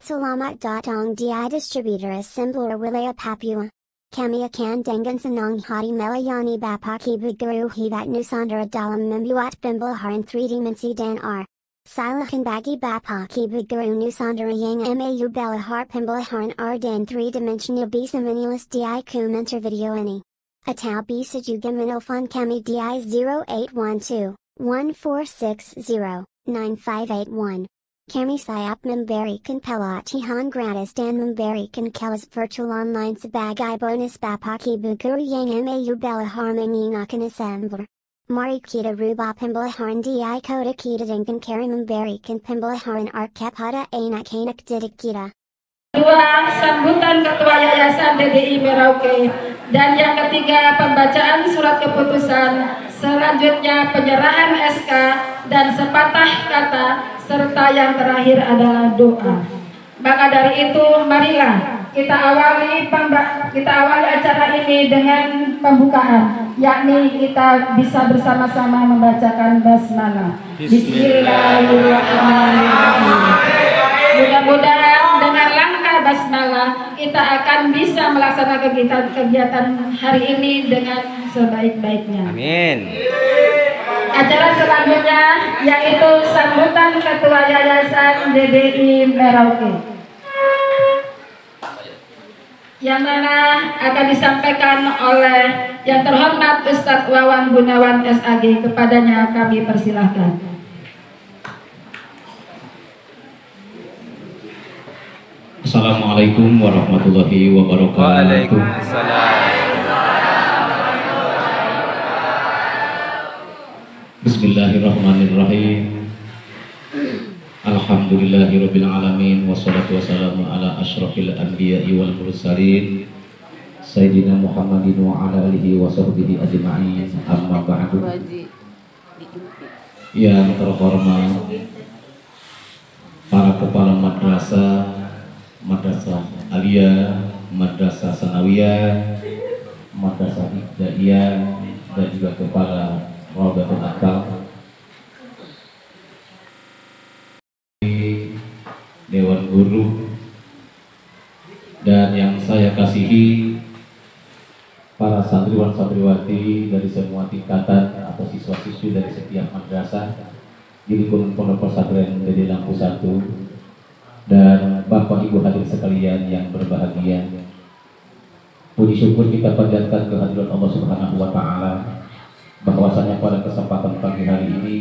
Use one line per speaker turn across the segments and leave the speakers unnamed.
Salamat datang di distributor assembler wilayah Papua. Kami akan dengan senang hati melayani Bapak Ibu Guru Hibat Nusantara dalam membuat pembelajaran 3 dimensi dan R. Silakan bagi Bapak Ibu Guru Nusantara yang mau belajar pembelajaran R dan 3 dimensional bisa menulis di komentar video ini. Atau bisa juga menelpon kami di 0812 1460 9581. Kami siap memberikan pelatihan gratis dan memberikan kelas virtual online sebagai bonus Bapak Ibu Guru yang mau belajar menggunakan assembler. Mari kita rubah pembelajaran di kota kita dengan cara memberikan pembelajaran art kepada anak-anak didik kita.
Kedua, sambutan Ketua Yayasan DDI Merauke. Dan yang ketiga, pembacaan surat keputusan. Selanjutnya penyerahan SK dan sepatah kata, serta yang terakhir adalah doa. Maka dari itu, marilah kita awali acara ini dengan pembukaan, yakni kita bisa bersama-sama membacakan basmalah. Bismillahirrahmanirrahim. Mudah-mudahan dengan langkah basmalah kita akan bisa melaksanakan kegiatan hari ini dengan sebaik-baiknya.
Amin.
Acara selanjutnya yaitu sambutan Ketua Yayasan DDI Merauke, yang mana akan disampaikan oleh yang terhormat Ustadz Wawan Gunawan SAG. Kepadanya kami persilahkan.
Assalamualaikum warahmatullahi wabarakatuh.
Waalaikumsalam.
Bismillahirrahmanirrahim. Alhamdulillahirabbil alamin wassalatu wassalamu ala asyrafil anbiya'i wal mursalin sayyidina Muhammadin wa ala alihi wa sahbihi ajma'in. Amma ba'du. Yang terhormat para kepala madrasah aliyah, madrasah sanawiyah, madrasah ibtidaiyah, dan juga kepala Raudatul Akal, Dewan Guru, dan yang saya kasihi para santriwan santriwati dari semua tingkatan atau siswa-siswi dari setiap madrasah di lingkungan Pondok Pesantren DD Lampu 1, dan Bapak Ibu hadirin sekalian yang berbahagia. Puji syukur kita panjatkan kehadiran Allah Subhanahu wa taala bahwasanya pada kesempatan pagi hari ini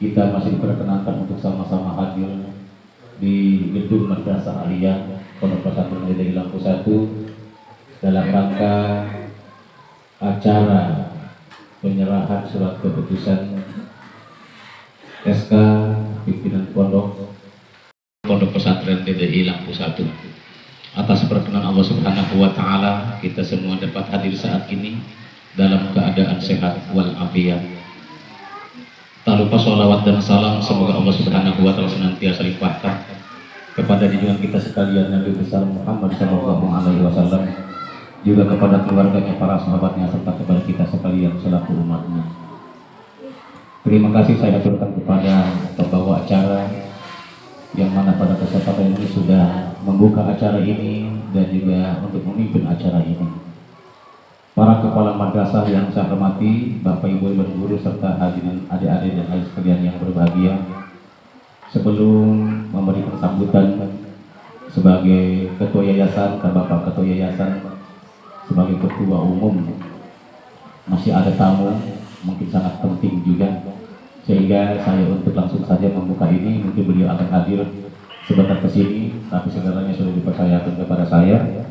kita masih diperkenankan untuk sama-sama hadir di gedung Madrasah Aliyah Pondok Pesantren DDI Lampu 1 dalam rangka acara penyerahan surat keputusan SK pimpinan Pondok Pesantren DDI Lampu 1. Atas perkenan Allah Subhanahu wa taala kita semua dapat hadir saat ini dalam keadaan sehat walafiat. Tak lupa sholawat dan salam semoga Allah Subhanahu wa taala senantiasa limpahkan kepada junjungan kita sekalian Nabi besar Muhammad sallallahu alaihi wasallam, juga kepada keluarganya, para sahabatnya, serta kepada kita sekalian selaku umatnya. Terima kasih saya aturkan kepada pembawa acara yang mana pada kesempatan ini sudah membuka acara ini dan juga untuk memimpin acara ini. Para kepala madrasah yang saya hormati, Bapak Ibu dan guru serta hadirin adik-adik dan adik sekalian yang berbahagia. Sebelum memberikan sambutan sebagai ketua yayasan, Bapak Ketua Yayasan sebagai ketua umum, masih ada tamu mungkin sangat penting juga, sehingga saya untuk langsung saja membuka ini. Mungkin beliau akan hadir sebentar ke sini, tapi segalanya sudah dipercayakan kepada saya.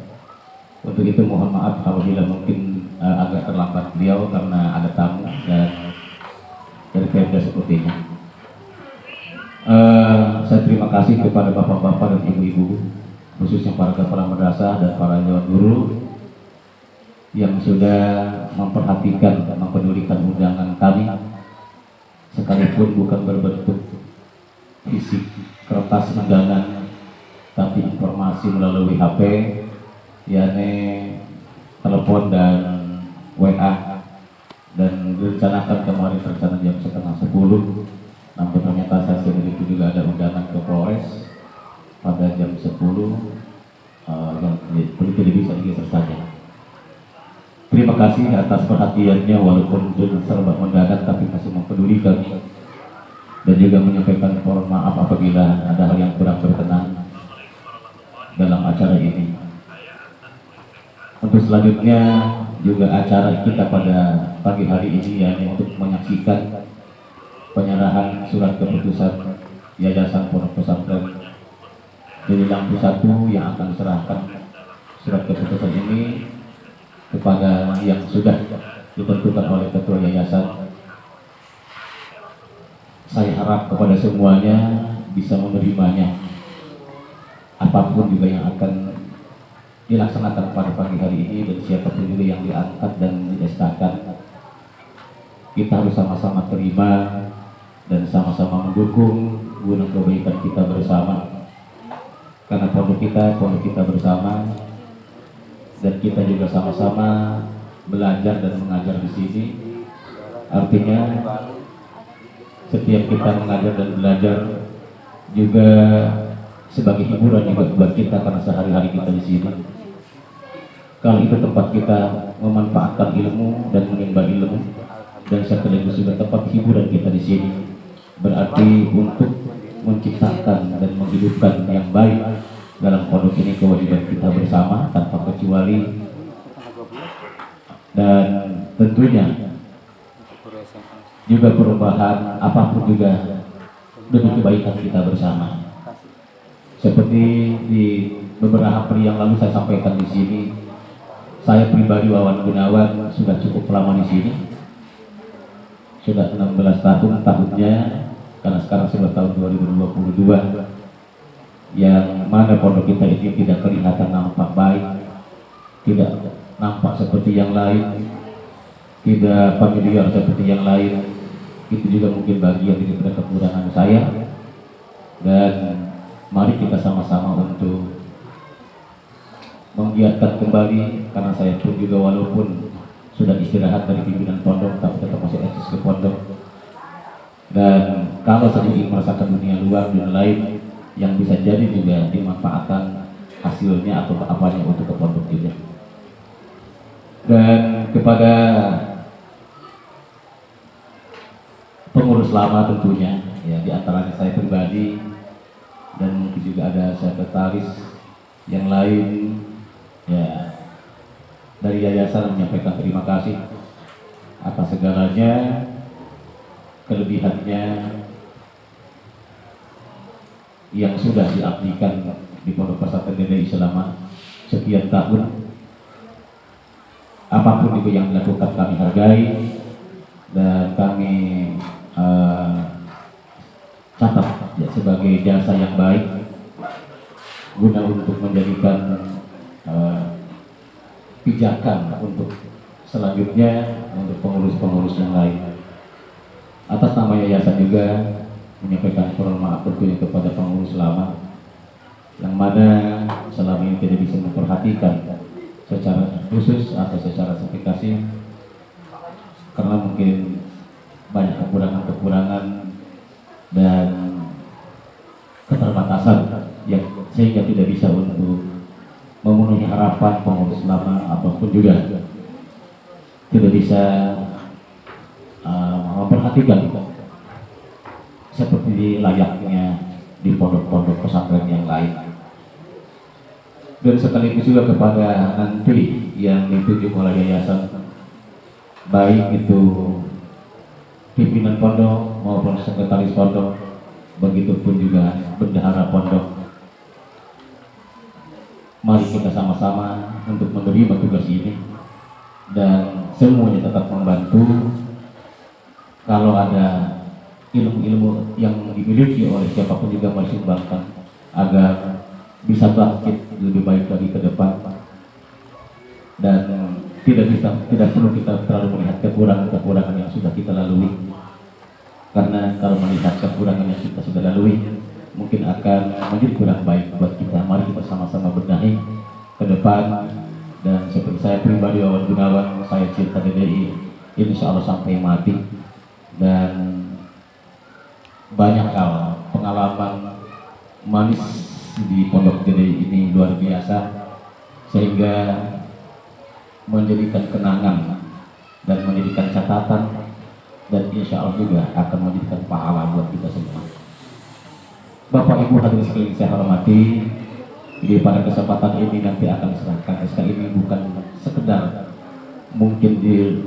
Untuk itu mohon maaf apabila mungkin agak terlambat beliau karena ada tamu dan dari Pemda sepertinya. Saya terima kasih kepada bapak-bapak dan ibu-ibu, khususnya para kepala madrasah dan para dewan guru yang sudah memperhatikan dan mempedulikan undangan kami, sekalipun bukan berbentuk fisik kertas undangan, tapi informasi melalui HP, yakni telepon dan WA, dan direncanakan kemarin rencana jam 9:30, namun ternyata saya sendiri itu juga ada undangan ke Polres pada jam 10 yang begitu bisa digeser saja. Terima kasih atas perhatiannya, walaupun dengan serba mendadak tapi masih mempedulikan, dan juga menyampaikan mohon maaf apabila ada hal yang kurang berkenan dalam acara ini. Untuk selanjutnya juga acara kita pada pagi hari ini, yakni untuk menyaksikan penyerahan surat keputusan Yayasan Pondok Pesantren Deli Lampu 1 yang akan diserahkan surat keputusan ini kepada yang sudah ditentukan oleh ketua yayasan. Saya harap kepada semuanya bisa menerimanya, apapun juga yang akan dilaksanakan pada pagi hari ini, dan siapapun juga yang diangkat dan diestakan, kita harus sama-sama terima dan sama-sama mendukung guna kebaikan kita bersama, karena pondok kita bersama, dan kita juga sama-sama belajar dan mengajar di sini. Artinya setiap kita mengajar dan belajar juga sebagai hiburan juga buat kita, karena sehari-hari kita di sini. Kalau itu tempat kita memanfaatkan ilmu dan menimba ilmu, dan sekaligus juga tempat hiburan kita di sini, berarti untuk menciptakan dan menghidupkan yang baik dalam pondok ini kewajiban kita bersama tanpa kecuali. Dan tentunya juga perubahan apapun juga demi kebaikan kita bersama. Seperti di beberapa hari yang lalu saya sampaikan di sini, saya pribadi Wawan Gunawan sudah cukup lama di sini, sudah 16 tahunnya, karena sekarang sudah tahun 2022, yang mana pondok kita ini tidak kelihatan nampak baik, tidak nampak seperti yang lain, tidak familiar seperti yang lain. Itu juga mungkin bagian daripada kekurangan saya, dan mari kita sama-sama untuk menggiatkan kembali, karena saya pun juga walaupun sudah istirahat dari pimpinan pondok tapi tetap masih eksis ke pondok. Dan kalau saya ingin merasakan dunia luar, dunia lain yang bisa jadi juga dimanfaatkan hasilnya atau apanya untuk ke pondok juga. Dan kepada pengurus lama tentunya, ya diantaranya saya pribadi, dan mungkin juga ada sekretaris yang lain, ya dari yayasan menyampaikan terima kasih atas segalanya, kelebihannya yang sudah diabdikan di Pondok Pesantren DDI selama sekian tahun. Apapun itu yang dilakukan kami hargai dan kami catat ya, sebagai jasa yang baik guna untuk menjadikan pijakan untuk selanjutnya untuk pengurus-pengurus yang lain. Atas nama yayasan juga menyampaikan mohon maaf tentunya kepada pengurus lama yang mana selama ini tidak bisa memperhatikan secara khusus atau secara spesifikasi, karena mungkin banyak kekurangan-kekurangan dan keterbatasan yang sehingga tidak bisa untuk memenuhi harapan pengurus lama, ataupun juga tidak bisa memperhatikan seperti layaknya di pondok-pondok pesantren yang lain. Dan sekaligus juga kepada nanti yang ditunjuk oleh yayasan, baik itu pimpinan pondok maupun sekretaris pondok, begitupun juga bendahara pondok. Mari kita sama-sama untuk menerima tugas ini dan semuanya tetap membantu. Kalau ada ilmu-ilmu yang dimiliki oleh siapapun juga mari sumbangkan agar bisa bangkit lebih baik lagi ke depan, dan tidak perlu kita terlalu melihat kekurangan yang sudah kita lalui, karena kalau melihat kekurangan yang kita sudah lalui mungkin akan menjadi kurang baik buat kita. Mari kita sama-sama benahi ke depan, dan seperti saya pribadi Wawan Gunawan, saya cinta DDI insya Allah sampai mati, dan banyak hal pengalaman manis di Pondok DDI ini luar biasa, sehingga menjadikan kenangan dan menjadikan catatan, dan insya Allah juga akan menjadikan pahala buat kita semua. Bapak Ibu hadirin sekalian saya hormati, di pada kesempatan ini nanti akan diserahkan SK ini bukan sekedar mungkin di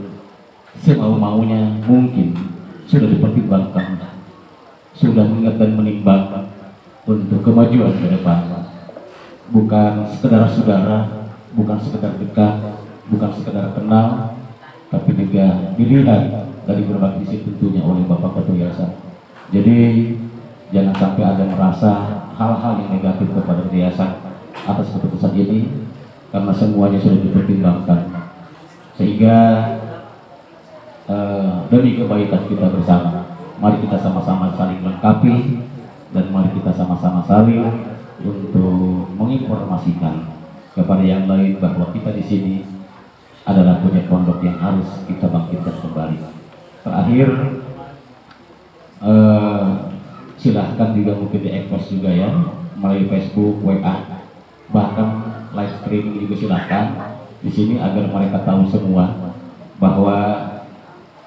semau-maunya, mungkin sudah dipertimbangkan, sudah mengingat dan menimbang untuk kemajuan ke depan. Bukan sekedar saudara, bukan sekedar dekat, bukan sekedar kenal, tapi juga dilihat dari berbagai sisi tentunya oleh Bapak Ketua Yayasan. Jadi jangan sampai ada merasa hal-hal yang negatif kepada yayasan atas keputusan ini, karena semuanya sudah dipertimbangkan, sehingga demi kebaikan kita bersama, mari kita sama-sama saling melengkapi, dan mari kita sama-sama saling untuk menginformasikan kepada yang lain bahwa kita di sini adalah punya pondok yang harus kita bangkitkan kembali. Terakhir, silahkan juga mungkin di-expose juga ya melalui Facebook, WA, bahkan live streaming juga silahkan di sini agar mereka tahu semua bahwa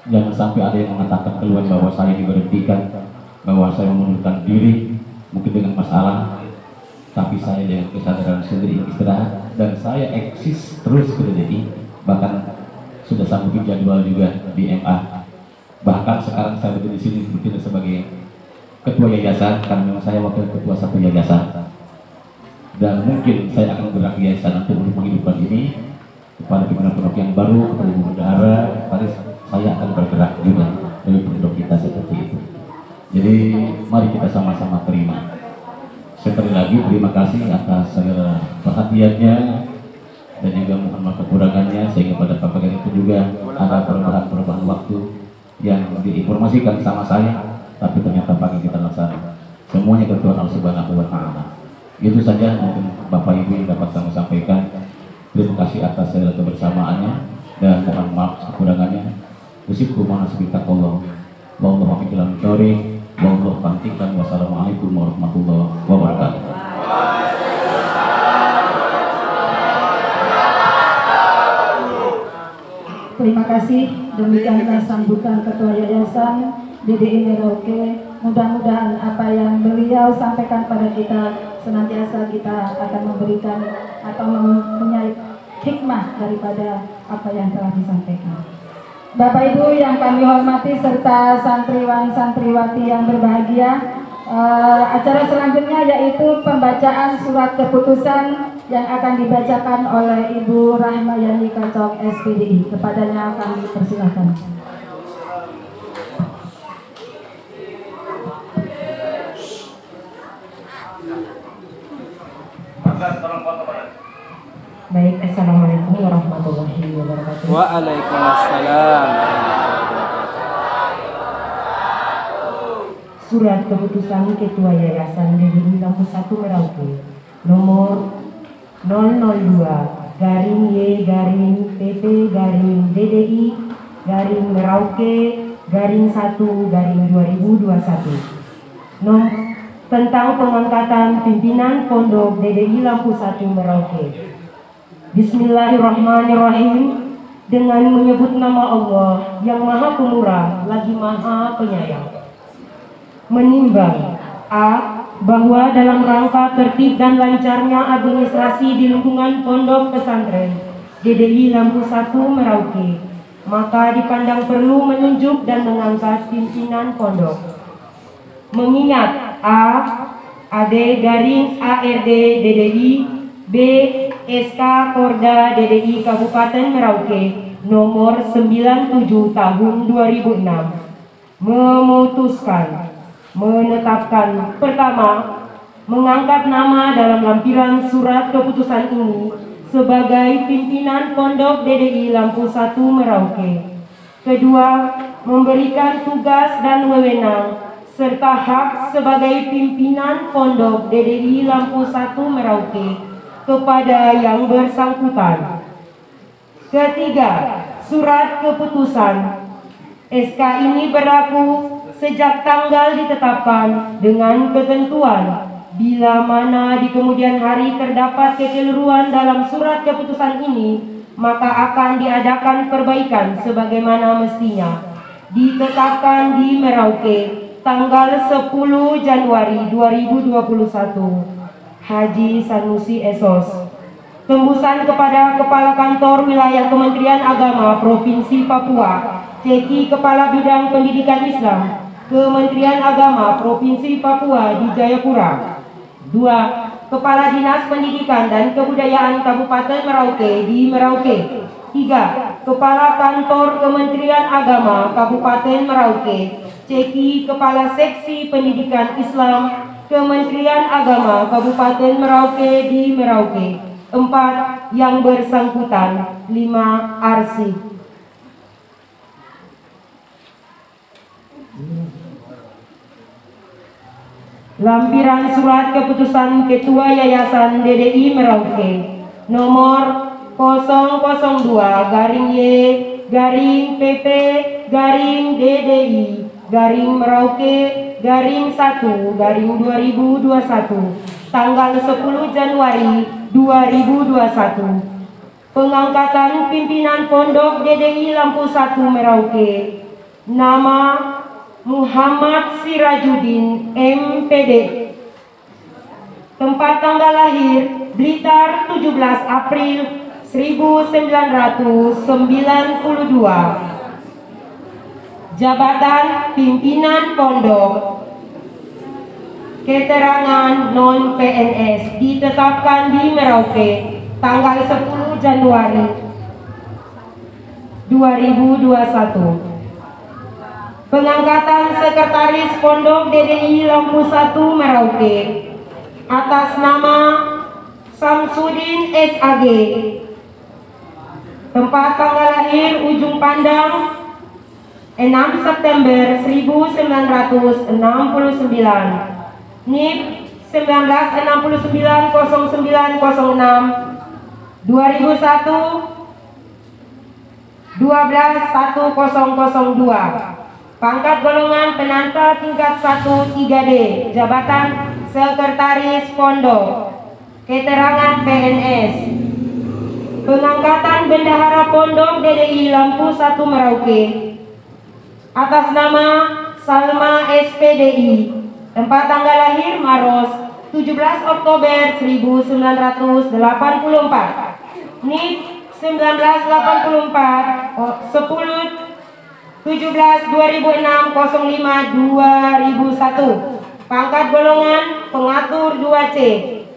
jangan sampai ada yang mengatakan keluar bahwa saya diberhentikan, bahwa saya mengundurkan diri mungkin dengan masalah, tapi saya dengan kesadaran sendiri istirahat dan saya eksis terus ke DDI, bahkan sudah sambungin jadwal juga di MA. Bahkan sekarang saya berdiri di sini tidak sebagai ketua yayasan, karena memang saya wakil ketua satu yayasan, dan mungkin saya akan bergerak di yayasan untuk menghidupkan ini kepada pimpinan-pimpinan yang baru, kepada ibu bendahara, saya akan bergerak juga dari pondok kita seperti itu. Jadi mari kita sama-sama terima. Sekali lagi terima kasih atas segala perhatiannya dan juga mohon maaf kekurangannya, sehingga pada paparan itu juga ada perubahan waktu yang diinformasikan sama saya, tapi ternyata pagi kita laksanakan semuanya ke Tuhan Allah Subhanahu wa Ta'ala. Itu saja mungkin Bapak Ibu yang dapat kami sampaikan. Terima kasih atas segala kebersamaannya dan mohon maaf kekurangannya. Usibku mana sebitak Allah. Wallahu a'lam bishawab. Wallahu a'lam. Wassalamualaikum warahmatullahi wabarakatuh.
Terima kasih, demikianlah sambutan Ketua Yayasan DDI Merauke. Mudah-mudahan apa yang beliau sampaikan pada kita senantiasa kita akan memberikan atau mempunyai hikmah daripada apa yang telah disampaikan. Bapak Ibu yang kami hormati serta santriwan santriwati yang berbahagia, acara selanjutnya yaitu pembacaan surat keputusan yang akan dibacakan oleh Ibu Rahmayani Kacok SPDI. Kepadanya kami persilahkan.
Baik, assalamualaikum warahmatullahi wabarakatuh.
Waalaikumsalam.
Surat keputusan Ketua Yayasan DDI Lampung 1 Merauke nomor 002-YP-DDI-Merauke-1-2021 tentang pengangkatan pimpinan Pondok DDI Lampung 1 Merauke. Bismillahirrahmanirrahim. Dengan menyebut nama Allah yang Maha Pemurah lagi Maha Penyayang. Menimbang A. Bahwa dalam rangka tertib dan lancarnya administrasi di lingkungan Pondok Pesantren DDI Lampung 1 Merauke, maka dipandang perlu menunjuk dan mengangkat pimpinan pondok. Mengingat A. AD garing ARD DDI, B. SK Porda DDI Kabupaten Merauke nomor 97 tahun 2006 memutuskan menetapkan pertama, mengangkat nama dalam lampiran surat keputusan ini sebagai pimpinan Pondok DDI Lampung 1 Merauke. Kedua, memberikan tugas dan wewenang serta hak sebagai pimpinan Pondok DDI Lampung 1 Merauke kepada yang bersangkutan. Ketiga, surat keputusan SK ini berlaku sejak tanggal ditetapkan dengan ketentuan Bila mana di kemudian hari terdapat kekeliruan dalam surat keputusan ini, maka akan diadakan perbaikan sebagaimana mestinya. Ditetapkan di Merauke tanggal 10 Januari 2021. Haji Sanusi Esos. Tembusan kepada Kepala Kantor Wilayah Kementerian Agama Provinsi Papua, Ceki Kepala Bidang Pendidikan Islam, Kementerian Agama Provinsi Papua di Jayapura. 2. Kepala Dinas Pendidikan dan Kebudayaan Kabupaten Merauke di Merauke. 3. Kepala Kantor Kementerian Agama Kabupaten Merauke, Ceki Kepala Seksi Pendidikan Islam, Kementerian Agama Kabupaten Merauke di Merauke. 4. Yang bersangkutan. 5. Arsip. Lampiran surat keputusan Ketua Yayasan DDI Merauke nomor 002-pp-DDI-Merauke-1-2021 tanggal 10 Januari 2021. Pengangkatan pimpinan Pondok DDI Lampu 1 Merauke. Nama Muhammad Sirajuddin MPD. Tempat tanggal lahir Blitar 17 April 1992. Jabatan pimpinan pondok. Keterangan non PNS ditetapkan di Merauke tanggal 10 Januari 2021. Pengangkatan Sekretaris Pondok DDI Lampu 1 Merauke atas nama Samsudin SAG. Tempat tanggal lahir Ujung Pandang 6 September 1969. NIP 1969-0906 2001 12-1002. Pangkat golongan penanta tingkat 1 3D. Jabatan Sekretaris Pondok. Keterangan PNS. Pengangkatan Bendahara Pondok DDI Lampu 1 Merauke atas nama Salma SPDI. Tempat tanggal lahir Maros 17 Oktober 1984. NIP 1984 10 17 2006 05 2001. Pangkat golongan pengatur 2C.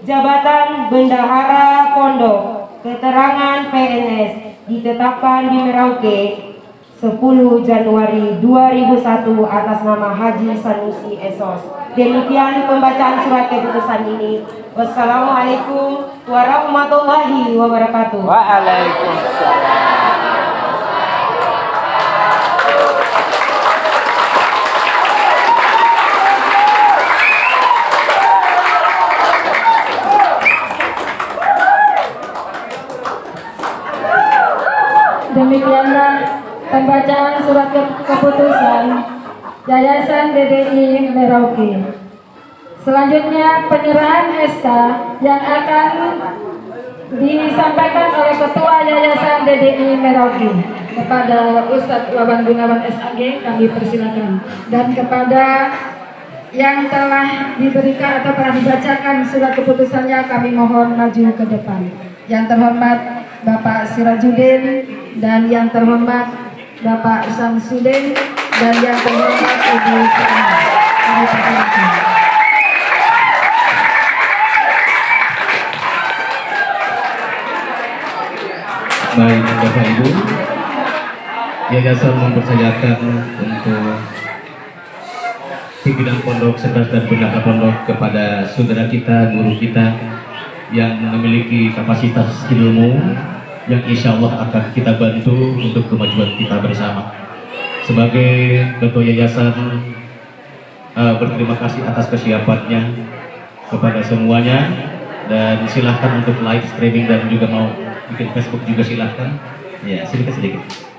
Jabatan Bendahara Pondok. Keterangan PNS ditetapkan di Merauke 10 Januari 2001 atas nama Haji Sanusi Esos. Demikian pembacaan surat keputusan ini. Wassalamualaikum warahmatullahi wabarakatuh.
Waalaikumsalam.
Demikianlah pembacaan surat keputusan Yayasan DDI Merauke. Selanjutnya penyerahan SK yang akan disampaikan oleh Ketua Yayasan DDI Merauke kepada Ustadz Wawan Gunawan SAG kami persilakan, dan kepada yang telah diberikan atau telah dibacakan surat keputusannya kami mohon maju ke depan. Yang terhormat Bapak Sirajuddin, dan yang terhormat Bapak Samsudin, dan yang terhormat Ibu Salma. Kami persilakan.
Baik Bapak Ibu, Yayasan mempercayakan untuk pimpinan pondok, sekretaris dan bendahara pondok kepada saudara kita, guru kita yang memiliki kapasitas ilmu yang insya Allah akan kita bantu untuk kemajuan kita bersama. Sebagai Ketua Yayasan berterima kasih atas kesiapannya kepada semuanya, dan silahkan untuk live streaming dan juga mau bikin Facebook juga silahkan. Ya, sedikit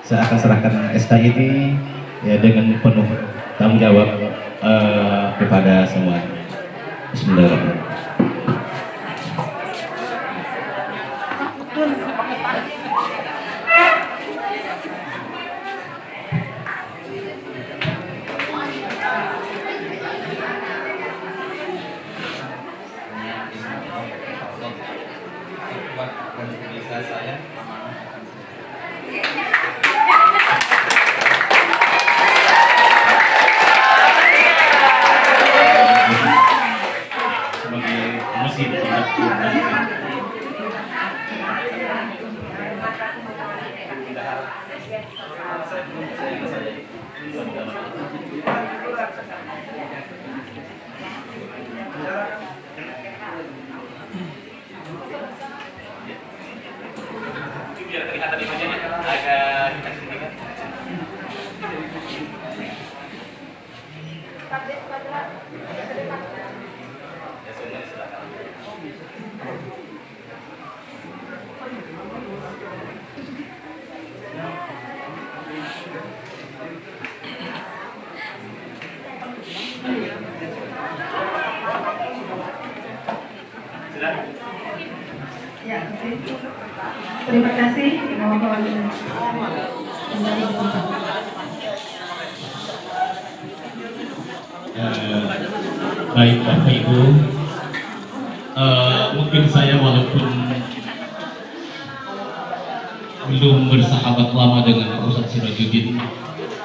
saya akan serahkan SK ini ya dengan penuh tanggung jawab kepada semuanya. Bismillahirrahmanirrahim.
tugas saya, amanah akan
sebagai mesin tindak
biar kelihatan ibunya agak sedikit. Ya sudah, silakan.
Ya, oke. Terima kasih. Mohon
baik Bapak Ibu, mungkin saya walaupun belum bersahabat lama dengan Pak Ustadz Sirajuddin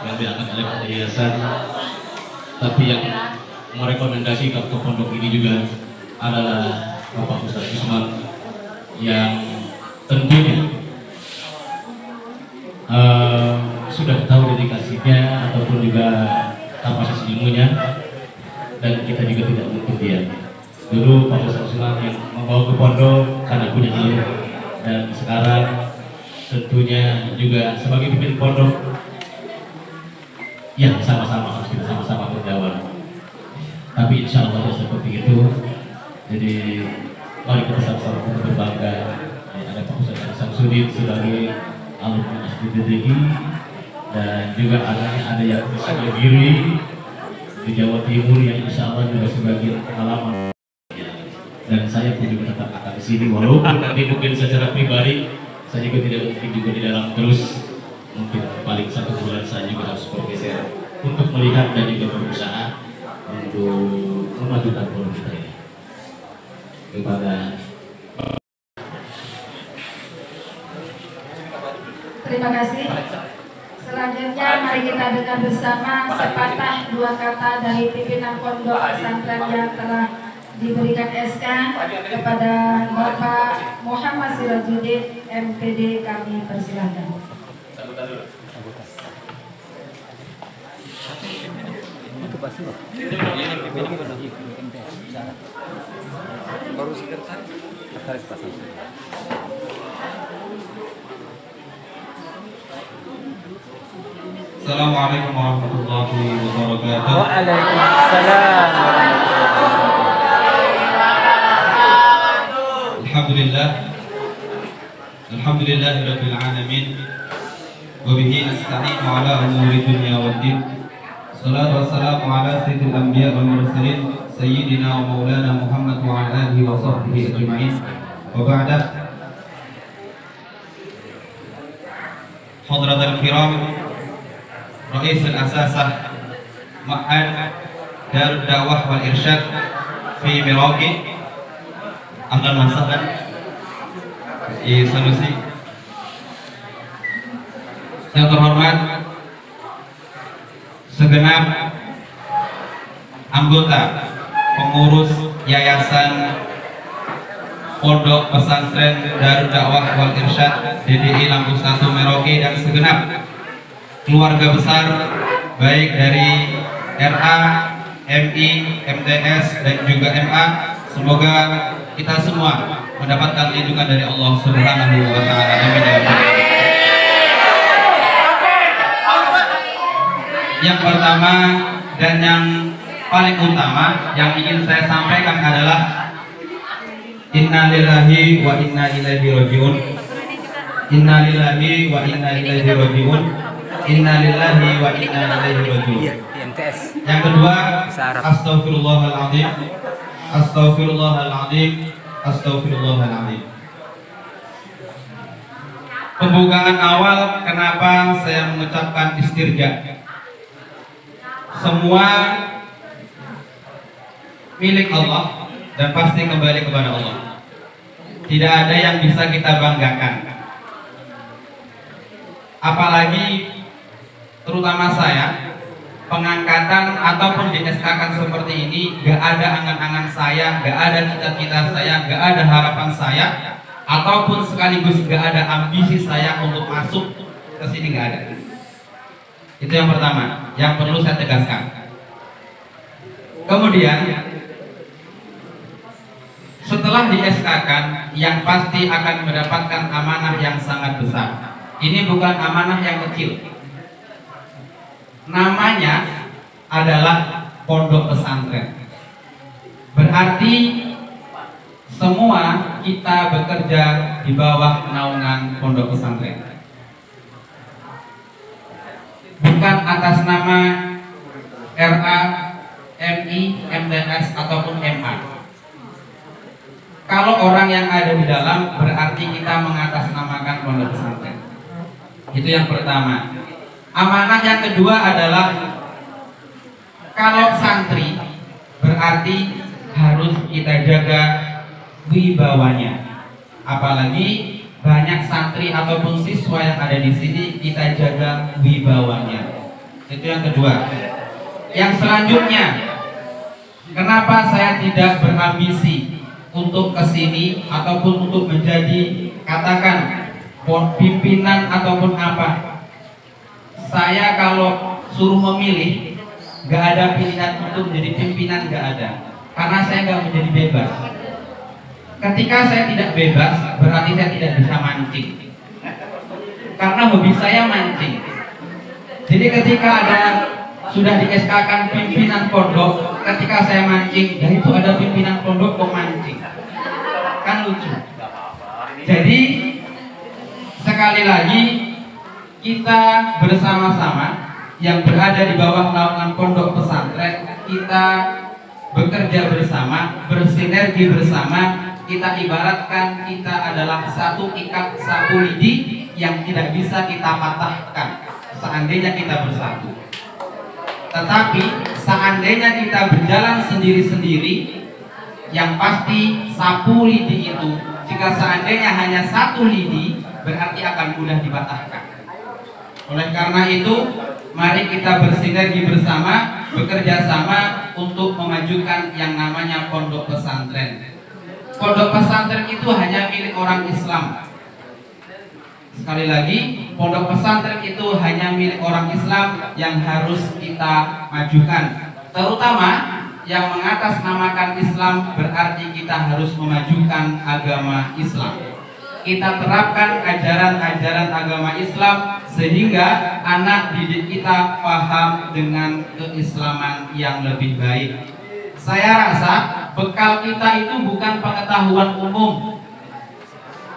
yang diangkat oleh Pak Yayasan, tapi yang merekomendasikan ke pondok ini juga adalah Bapak Ustadz Usman yang tentunya sudah tahu dedikasinya ataupun juga kapasitas ilmunya, dan kita juga tidak mungkin dia. Dulu Pak Ustadz Usman yang membawa ke pondok karena punya ilmu, dan sekarang tentunya juga sebagai pemimpin pondok ya sama-sama harus kita sama-sama berjawab. Tapi insya Allah ya seperti itu. Jadi mari kita sama-sama berbangga. Ada Pak Ustadz Samsudin sebagai alumni SDDI, dan juga ada yang di sebelah kiri di Jawa Timur yang insya Allah juga sebagai pengalaman. Dan saya pun juga tetap akan di sini, walaupun nanti mungkin secara pribadi saya juga tidak mungkin juga di dalam terus, mungkin paling 1 bulan saya juga harus bergeser untuk melihat dan juga berusaha untuk memajukan pondok kita ini. Kepada
terima kasih. Selanjutnya mari kita dengar bersama sepatah 2 kata dari pimpinan pondok pesantren yang telah diberikan SK kepada Bapak Muhammad Sirajuddin MPD. Kami persilahkan.
Baru sekretaris pasang.
Assalamualaikum warahmatullahi wabarakatuh.
Waalaikumsalam.
Alhamdulillah. Alhamdulillahirabbil alamin. Wa bihi nasta'inu ala umuri dunya waddin. Salatu wassalamu ala sayyidil anbiya wal mursalin sayyidina wa maulana Muhammad wa ala alihi wa sahbihi ajma'in. Wa ba'da. Hadratul kiram, Rais al-Asasah Ma'had Darud Da'wah wal Irsyad fi Merauke, ahlan wa sahlan di Sanusi. Yang terhormat segenap anggota pengurus Yayasan Pondok Pesantren Darud Da'wah wal Irsyad DDI Lampung 1 Merauke, dan segenap keluarga besar baik dari RA, MI, MTS dan juga MA. Semoga kita semua mendapatkan lindungan dari Allah Subhanahu wa taala. Amin ya rabbal alamin. Yang pertama dan yang paling utama yang ingin saya sampaikan adalah innalillahi wa inna ilaihi rajiun. Innalillahi wa inna ilaihi rajiun. Innalillahi wa inna ilaihi rajiun. Yang kedua, astaghfirullahaladzim, astaghfirullahaladzim, astaghfirullahaladzim. Pembukaan awal kenapa saya mengucapkan istirja. Semua milik Allah dan pasti kembali kepada Allah. tidak ada yang bisa kita banggakan. Apalagi terutama saya, pengangkatan ataupun di SK-kan seperti ini, gak ada angan-angan saya, gak ada cita-cita saya, gak ada harapan saya, ataupun sekaligus gak ada ambisi saya untuk masuk ke sini, gak ada. Itu yang pertama, yang perlu saya tegaskan. Kemudian setelah di SK-kan, yang pasti akan mendapatkan amanah yang sangat besar. Ini bukan amanah yang kecil. Namanya adalah pondok pesantren. Berarti semua kita bekerja di bawah naungan pondok pesantren. Bukan atas nama RA, MI, MTS ataupun MA. Kalau orang yang ada di dalam berarti kita mengatasnamakan pondok pesantren. Itu yang pertama. Amanah yang kedua adalah kalau santri berarti harus kita jaga wibawanya. Apalagi banyak santri ataupun siswa yang ada di sini, kita jaga wibawanya. Itu yang kedua. Yang selanjutnya, kenapa saya tidak berambisi untuk kesini ataupun untuk menjadi katakan pimpinan ataupun apa? Saya kalau suruh memilih, gak ada pilihan untuk menjadi pimpinan, gak ada. Karena saya gak menjadi bebas. Ketika saya tidak bebas, berarti saya tidak bisa mancing. Karena hobi saya mancing. Jadi ketika ada sudah di SK-kan pimpinan pondok, ketika saya mancing, dan itu ada pimpinan pondok kok mancing, kan lucu. Jadi sekali lagi kita bersama-sama yang berada di bawah naungan pondok pesantren, kita bekerja bersama, bersinergi bersama. Kita ibaratkan kita adalah satu ikat sapu lidi yang tidak bisa kita patahkan seandainya kita bersatu. Tetapi seandainya kita berjalan sendiri-sendiri, yang pasti sapu lidi itu jika seandainya hanya satu lidi berarti akan mudah dipatahkan. Oleh karena itu, mari kita bersinergi bersama, bekerja sama untuk memajukan yang namanya pondok pesantren. Pondok pesantren itu hanya milik orang Islam. Sekali lagi, pondok pesantren itu hanya milik orang Islam yang harus kita majukan. Terutama yang mengatasnamakan Islam berarti kita harus memajukan agama Islam. Kita terapkan ajaran-ajaran agama Islam sehingga anak didik kita paham dengan keislaman yang lebih baik. Saya rasa bekal kita itu bukan pengetahuan umum.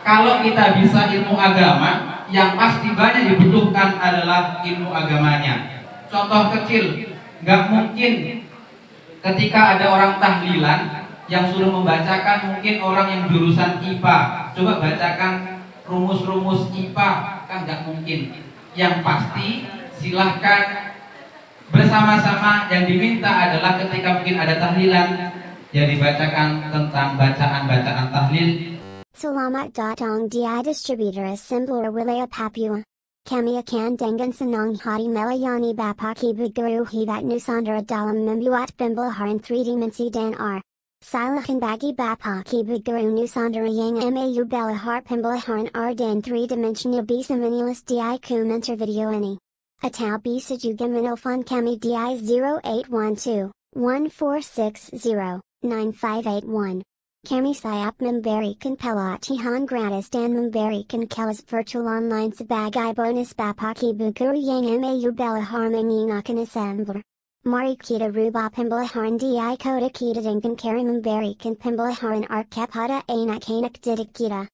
Kalau kita bisa ilmu agama, yang pasti banyak dibutuhkan adalah ilmu agamanya. Contoh kecil, nggak mungkin ketika ada orang tahlilan yang suruh membacakan mungkin orang yang jurusan IPA, coba bacakan rumus-rumus IPA, kan nggak mungkin. Yang pasti silahkan bersama-sama. Yang diminta adalah ketika mungkin ada tahlilan, yang dibacakan tentang bacaan-bacaan tahlil.
Selamat datang di distributor assembler wilayah Papua. Kami akan dengan senang hati melayani Bapak Ibu Guru Hibat Nusantara dalam membuat pembelajaran 3 dimensi dan R. Silakan bagi Bapak Ibu Guru Nusantara yang mau belajar pembelajaran R dan 3 dimensional bisa menulis di komentar video ini. Atau bisa juga menelpon kami di 0812 1460 9581. Kami siap memberikan pelatihan gratis dan memberikan kelas virtual online sebagai bonus Bapak Ibu Guru yang mau belajar menggunakan assembler. Mari kita rubah pembelajaran di kota kita dengan cara memberikan pembelajaran R kepada anak-anak didik kita.